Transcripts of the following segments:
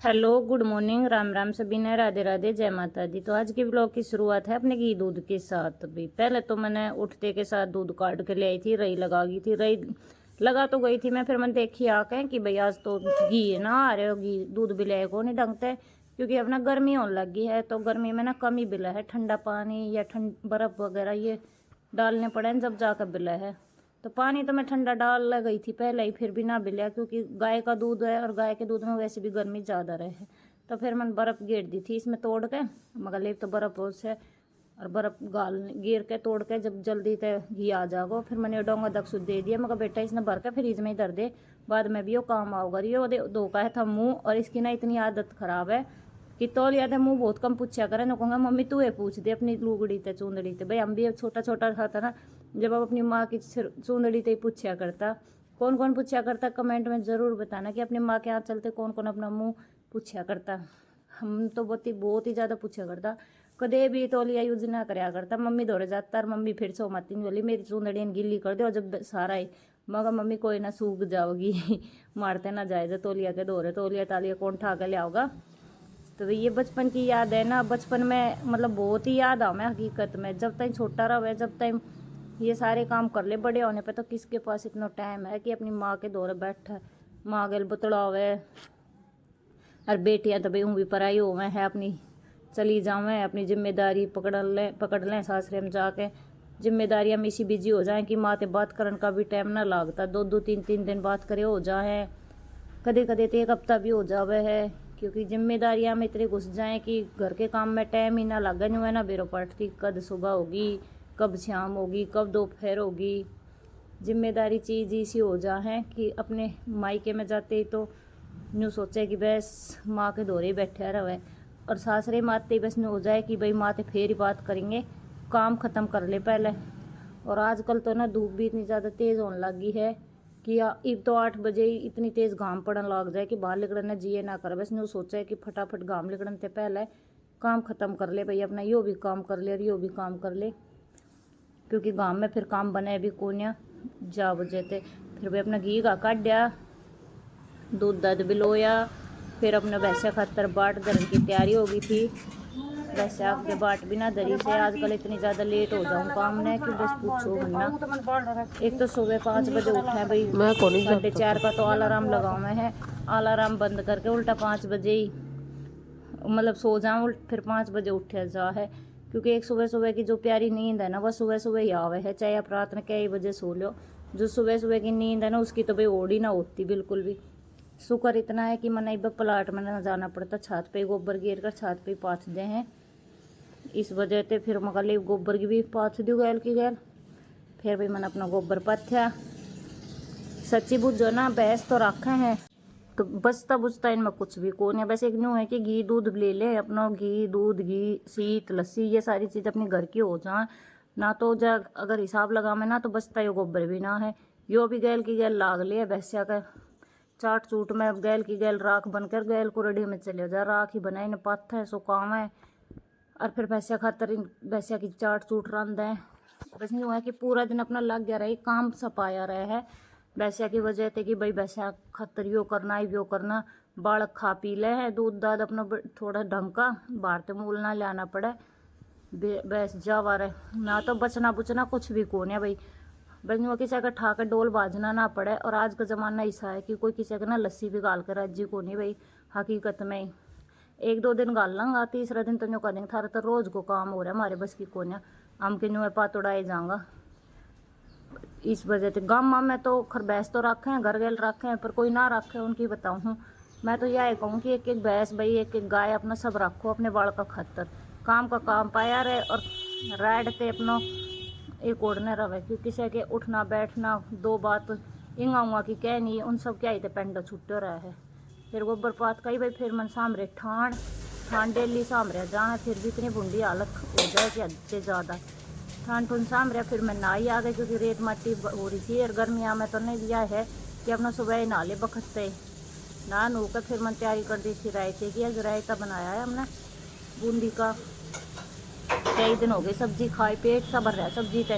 Hello, good morning, Ram Ram सभी ने, राधे राधे, जय माता दी। तो आज की ब्लॉग की शुरुआत है अपने घी दूध के साथ। भी पहले तो मैंने उठते के साथ दूध काट के ले आई थी, रई लगा गई थी। रई लगा तो गई थी मैं, फिर मैंने देखी आके कि भाई आज तो घी है ना आ रहे हो, घी दूध भी ले को नहीं ढंगते, क्योंकि अब ना गर्मी होने लगी है। तो गर्मी में ना कम ही बिला है, ठंडा पानी या ठंड बर्फ़ वगैरह ये डालने पड़े जब जाकर बिला है। तो पानी तो मैं ठंडा डाल गई थी पहले ही, फिर भी ना बिलिया, क्योंकि गाय का दूध है और गाय के दूध में वैसे भी गर्मी ज़्यादा रहे। तो फिर मैंने बर्फ़ गेर दी थी इसमें तोड़ के, मगर एक तो बर्फ़ से और बर्फ़ गाल गिर के तोड़ के जब जल्दी ते घी आ जाओ, फिर मैंने डोंगा दक्षु दे दिया। मगर बेटा इसने भर के फ्रीज में ही धर दे, बाद में भी वो काम आओगा। ये दो का है था मुँह, और इसकी ना इतनी आदत ख़राब है कि तौलिया थे मुँह बहुत कम पूछा करे ना, कहूँगा मम्मी तू ये पूछ दे अपनी लुगड़ी ते चूंदड़ी ते। भाई हम भी छोटा छोटा था ना, जब आप अपनी माँ की चूंदड़ी ते ही पूछा करता। कौन कौन पूछा करता कमेंट में ज़रूर बताना कि अपनी माँ के हाथ चलते कौन कौन अपना मुँह पूछा करता। हम तो बहुत ही ज़्यादा पूछा करता। कदे भी तौलिया यूज ना कराया करता। मम्मी दौड़े जाता और मम्मी फिर सो मत बोली मेरी चूंदड़ी गिल्ली कर दे, और जब सारा ही मगर मम्मी कोई ना सूख जाओगी मारते ना जाए तौलिया के दौरे, तौलिया तालिया कौन ठा के ले आओगा। तो ये बचपन की याद है ना, बचपन में मतलब बहुत ही याद आ मैं हकीकत में। जब तक छोटा रहा, जब तक ये सारे काम कर ले, बड़े होने पे तो किसके पास इतना टाइम है कि अपनी माँ के दौरे बैठे, माँ गल बतड़ावे। और बेटियां तो भाई हूँ भी पराई हो में है, अपनी चली जावें, अपनी जिम्मेदारी पकड़ लें सासरे में जाके। जिम्मेदारियाँ में इसी बिजी हो जाएं कि माँ से बात करने का भी टाइम ना लगता। दो दो तीन तीन दिन बात करे हो जाए, कदे कदे तो एक हफ्ता भी हो जावे है, क्योंकि जिम्मेदारियां में इतने घुस जाएं कि घर के काम में टाइम ही ना लगे। यूँ है ना बेरो पड़ती, कब सुबह होगी, कब शाम होगी, कब दोपहर होगी। जिम्मेदारी चीज़ इसी हो जाए कि अपने मायके में जाते ही तो यूँ सोचे कि बस माँ के दौरे ही बैठे रहे, और सासरे में आते ही बस यूँ हो जाए कि भाई माँ तो फिर ही बात करेंगे, काम ख़त्म कर ले पहले। और आजकल तो ना धूप भी इतनी ज़्यादा तेज़ होने लगी है कि अब तो 8 बजे ही इतनी तेज़ घाम पड़ने लग जाए कि बाहर निकलने जिए ना करे। बस यूँ सोचा कि फटाफट घाम निकलने से पहले काम ख़त्म कर ले भाई, अपना यो भी काम कर ले और यो भी काम कर ले, क्योंकि घाम में फिर काम बने भी कोनिया जा वजह थे। फिर भी अपना घी का काढ़िया, दूध दध बिलोया, फिर अपने वैसे खातर बाट धरने की तैयारी हो गई थी। वैसे आपके बाट बिना दरी से आजकल इतनी ज़्यादा लेट हो जाऊँ काम ने कि बस पूछो मन्ना। एक तो सुबह 5 बजे उठे हैं भाई, 4:30 का तो अलार्म लगाओ मैं है, अलार्म बंद करके उल्टा 5 बजे ही मतलब सो जाऊँ, फिर 5 बजे उठे जा है। क्योंकि एक सुबह सुबह की जो प्यारी नींद है ना, वह सुबह सुबह ही आवे है, चाहे आप रात में कई बजे सो लो। जो सुबह सुबह की नींद है ना, उसकी तो भाई ओढ़ ही ना होती बिल्कुल भी। शुक्र इतना है कि मैंने अब प्लाट में ना जाना पड़ता, छत पे गोबर गिर कर छत पे पाथ दे हैं, इस वजह से फिर मगर गोबर की भी पाथ दी गैल की गैल। फिर भी मैंने अपना गोबर पाथ्या। सच्ची बुझो ना, भैंस तो रखे हैं तो बचता बुझता इनमें कुछ भी कौन है। बस एक न्यू है कि घी दूध ले ले अपना, घी दूध घी सीत लस्सी ये सारी चीज़ अपनी घर की हो जाए ना। तो जा अगर हिसाब लगा में ना तो बचता यो गोबर भी ना है, यो भी गैल की गैल लाग लिया भैंसिया का चाट चूट में। अब गैल की गैल राख बनकर गैल को रेडी में चले जा, राख ही बनाए न पाथ है सो काम है। और फिर भैंसिया खातर भैंसिया की चाट चूट रंध है। बस यूँ है कि पूरा दिन अपना लग गया रहे, काम सपाया रहे है भैंसिया की वजह से कि भाई भैंसिया खातर यो करना यो करना। बालक खा पी ले है, दूध दाद अपना थोड़ा ढंग का बाहर तो मूल ना लाना पड़े, भैंस जावा रहे ना। तो बचना बुचना कुछ भी कौन है भाई, बस यूँ किसी का ठा कर डोल बाजना ना पड़े। और आज का ज़माना ऐसा है कि कोई किसी का ना लस्सी भी गाल कर राजी को नहीं भाई हकीकत में। एक दो दिन गाल लूँगा, तीसरा दिन तो यूँ कह देंगे थारा तो रोज़ को काम हो रहा है, हमारे बस की कौन है, हम के यूँ पातोड़ाए जाऊँगा। इस वजह से गाँव में तो खर भैंस तो रखे हैं, घर गैल रखे हैं, पर कोई ना रखे उनकी बताऊँ हूँ। मैं तो यह कहूँ कि एक एक भैंस भाई एक एक गाय अपना सब रखो अपने बाल का खातर, काम का काम पाया रहे और राडते अपना एक ओढ़ने रहे। क्योंकि किसी के उठना बैठना दो बात इंगा की कह नहीं, उन सब क्या ही पेंडो छुट्टे रहे है। फिर गोबर पात का ही भाई फिर मन सामरे ठाण डेली सामरे जाना, फिर भी इतनी बूंदी हालत हो जाए कि हद से ज़्यादा ठंड ठुंड सामरे। फिर मैं नहा ही आ गई क्योंकि रेत मट्टी हो रही थी, और गर्मियाँ में तो नहीं दिया है कि अपना सुबह ही नहा ले बखतते नहा नू कर। फिर मैं तैयारी कर दी थी रायते की, आज रायता बनाया है हमने बूंदी का। कई दिन हो गए सब्जी खाए, पेट सा भर रहा है सब्जी पे,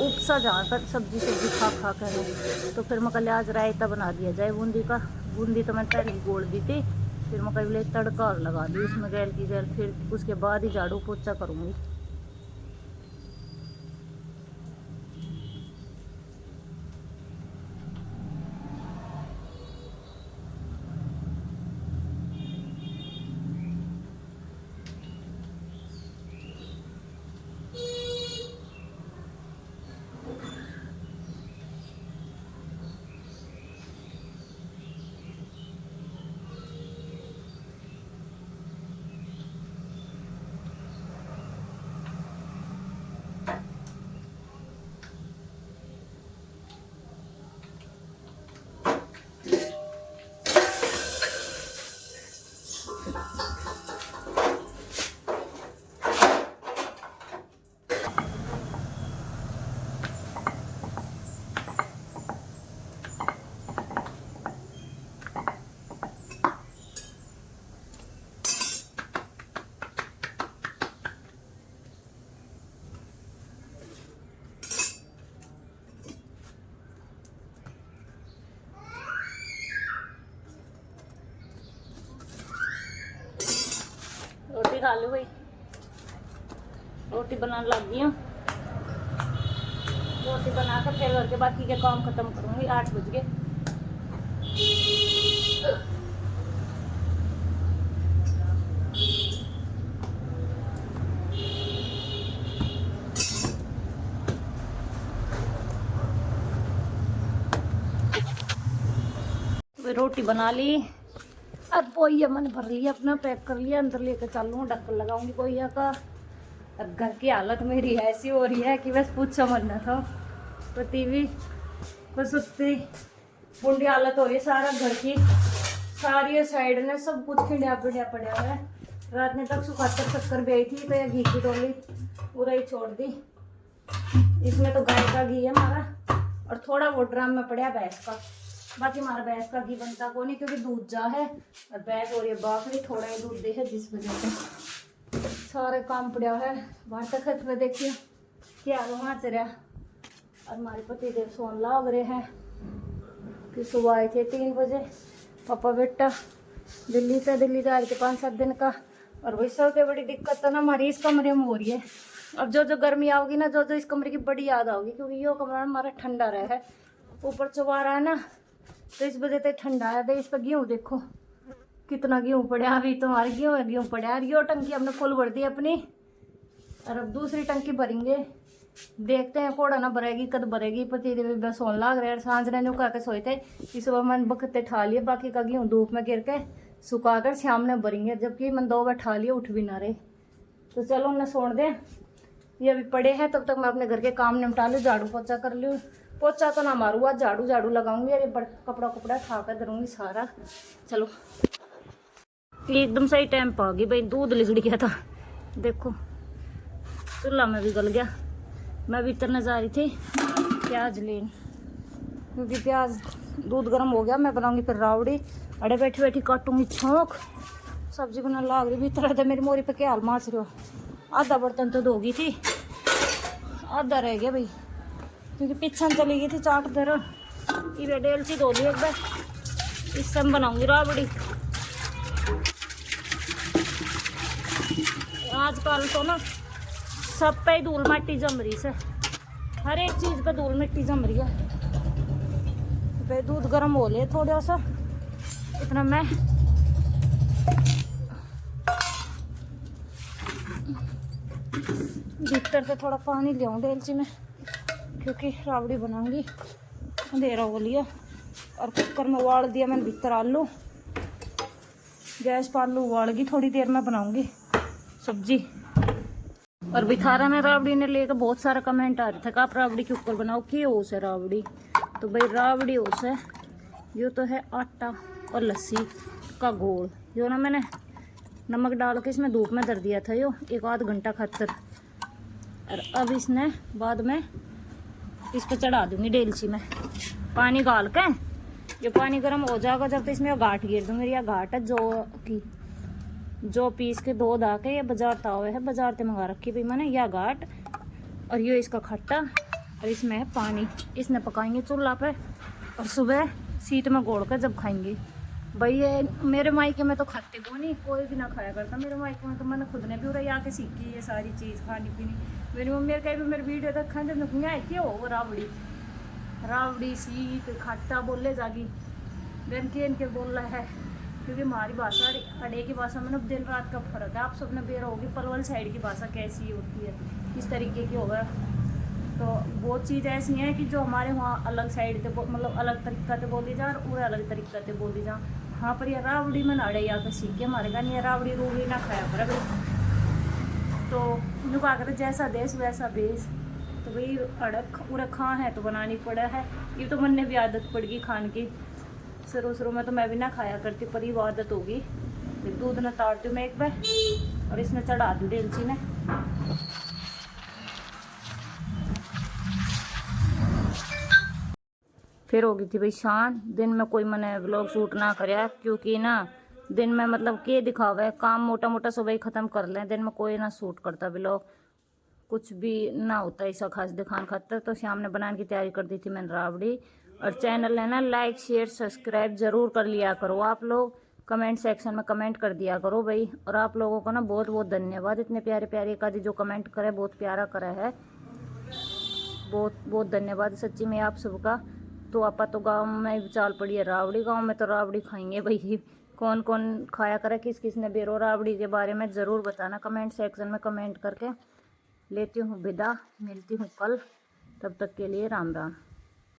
उपसा जहाँ तक सब्जी खा कर। तो फिर मैं कल आज रायता बना दिया जाए बूंदी का। बूंदी तो मैं पहले ही गोल दी थी, फिर मैं कभी तड़का और लगा दी उसमें गैल की गैल, फिर उसके बाद ही झाड़ू पोछा करूँगी। रोटी खा लो भाई, रोटी बनाने लग गई हूँ। रोटी बना कर फिर घर के बाकी के काम खत्म करूँगी। 8 बज गए। रोटी बना ली, अब पोइया मैंने भर लिया, अपना पैक कर लिया, अंदर लेकर चलूँ, ढक्कन लगाऊंगी पोइया का। अब घर की हालत मेरी ऐसी हो रही है कि बस पूछो मत ना था। पति भी बस उतनी बुढ़ी हालत हो रही है, सारा घर की सारी साइड ने सब कुछ खिंडिया पिंडिया पड़ा हुआ है। रात में तक 77 भी आई थी, तो यह घी की डोली पूरा ही छोड़ दी। इसमें तो गाय का घी है हमारा, और थोड़ा वो ड्राम में पड़ा भैंस का। बाकी हमारा भैंस का घी बनता को नहीं, क्योंकि दूध जा है और भैंस और ये बाकरी थोड़ा ही दूध दे है, जिस वजह से सारे काम पड़ा है। बाहर तक खत में देखिए क्या वहाँ से रहा। और हमारे पति देव सोन लाग रहे हैं कि सुबह आए थे 3 बजे पापा बेटा दिल्ली से आ रहे थे 5-7 दिन का। और वही सबसे बड़ी दिक्कत तो ना हमारी इस कमरे में हो रही है। अब जो जो गर्मी आओगी ना, जो जो इस कमरे की बड़ी याद आओगी, क्योंकि ये कमरा हमारा ठंडा रहा है, ऊपर चबारा है ना, तो इस वजह से ठंडा है। तो इस पर गेहूँ देखो कितना गेहूँ पड़ा, अभी तो हमारे गेहूँ पड़ा है। यो टंकी हमने फुल भर दी अपनी, और अब दूसरी टंकी भरेंगे। देखते हैं कोड़ा ना भरेगी कद भरेगी। पति देव सोन लाग रहे, सांझ ने नुका के सोए थे कि सुबह मैंने बकते ठा लिए, बाकी का गेहूँ धूप में गिर के सुखा कर शाम में भरेंगे, जबकि मैंने 2 बार ठा लिए, उठ भी ना रहे। तो चलो उन्हें सोन दें, ये अभी पड़े हैं, तब तक मैं अपने घर के काम निपटा लूँ, झाड़ू पोछा कर लूँ। पोछा तो ना मारूँ आज, झाड़ू लगाऊंगी। अरे कपड़ा उठा कर धरूंगी सारा। चलो एकदम सही टाइम पर आ गई भाई, दूध लिगड़ गया था, देखो चूल्हा में भी गल गया। मैं भी इतना जा रही थी प्याज लेने, क्योंकि प्याज दूध गर्म हो गया। मैं बनाऊंगी फिर रावड़ी, अड़े बैठी बैठी काटूंगी छोंक, सब्जी बना लाग रही। भी तरह से मेरी मोरी पे क्या हाल माच रहे हो। आधा बर्तन तो धोगी थी, आधा रह गया भाई, क्योंकि पीछे चली गई थी चाट दर। ये डेलची धो ली एक बार, इससे हम बनाऊंगी राबड़ी। आजकल तो ना सब पे धूल मिट्टी जम रही है, हर एक चीज पे धूल मिट्टी जम रही है। तो दूध गर्म हो ले थोड़ा सा, इतना मैं भीतर से थोड़ा पानी ले आऊँ डेलची में, क्योंकि राबड़ी बनाऊंगी। अंधेरा हो लिया और कुकर में उबाल दिया मैंने भीतर आलू, गैस पर आलू उबाल गई, थोड़ी देर में बनाऊंगी सब्जी। और बिखारा ने राबड़ी ने लेकर बहुत सारा कमेंट आ रहा था कि आप राबड़ी के ऊपर बनाओ, क्या हो से राबड़ी। तो भाई राबड़ी हो से यो तो है आटा और लस्सी का घोल, जो ना मैंने नमक डाल के इसमें धूप में धर दिया था यो 1 आध घंटा खातर। और अब इसने बाद में इस पर चढ़ा दूंगी डेलची में पानी डाल के। ये पानी गर्म हो जाएगा जब, तो इसमें घाट गिर दूंगी। यह घाट है जो पीस के दो दा के, ये बाजार तावे है, बाजार से मंगा रखी भाई मैंने। यह घाट और ये इसका खट्टा, और इसमें है पानी। इसने पकाएंगे चूल्हा पे, और सुबह सीट में घोड़ कर जब खाएंगे भाई ये मेरे मायके में तो खाते को नहीं, कोई भी ना खाया करता मेरे मायके में, तो मैंने खुद ने भी उरा आके सीखी ये सारी चीज़ खानी पीनी। मेरी मम्मी कहीं भी मेरी वीडियो तक खाते तो आई क्यों हो रावड़ी रावड़ी सीख खट्टा बोले जागी बेन के इनके बोल रहा है, क्योंकि हमारी भाषा अड़े की भाषा में ना दिन रात का फर्क है। आप सबने बेरा होगी पलवल साइड की भाषा कैसी होती है, किस तरीके की होगा। तो बहुत चीज़ ऐसी हैं कि जो हमारे वहाँ अलग साइड से मतलब अलग तरीका से बोली जा और अलग तरीका से बोली जा। हाँ पर ये रावड़ी में नाड़े या तो सीख के हमारे घर ये रावड़ी रूड़ी ना खाया पर भाई। तो यूँ कहा करते जैसा देश वैसा बेस। तो भाई अड़क उड़क खा है तो बनानी पड़ा है। ये तो मन ने भी आदत पड़ गई खान की। शुरू में तो मैं भी ना खाया करती पर ये आदत होगी। फिर दूध न ताड़ती हूँ मैं एक बार और इसमें चढ़ा दूँ डेलची ने। फिर हो गई थी भाई शान। दिन में कोई मैंने व्लॉग शूट ना कराया क्योंकि ना दिन में मतलब के दिखावा है, काम मोटा मोटा सुबह ख़त्म कर लें, दिन में कोई ना शूट करता व्लॉग, कुछ भी ना होता ऐसा खास दिखान खातर। तो शाम ने बनाने की तैयारी कर दी थी मैंने रावड़ी। और चैनल है ना लाइक शेयर सब्सक्राइब ज़रूर कर लिया करो आप लोग, कमेंट सेक्शन में कमेंट कर दिया करो भाई। और आप लोगों को ना बहुत बहुत धन्यवाद, इतने प्यारे प्यारे एक आदि जो कमेंट करे बहुत प्यारा करा है, बहुत बहुत धन्यवाद सच्ची में आप सबका। तो आपा तो गांव में चाल पड़ी है रावड़ी, गांव में तो रावड़ी खाएंगे भाई। कौन कौन खाया करे, किस किस ने बेरो रावड़ी के बारे में ज़रूर बताना कमेंट सेक्शन में कमेंट करके। लेती हूँ विदा, मिलती हूँ कल, तब तक के लिए राम राम।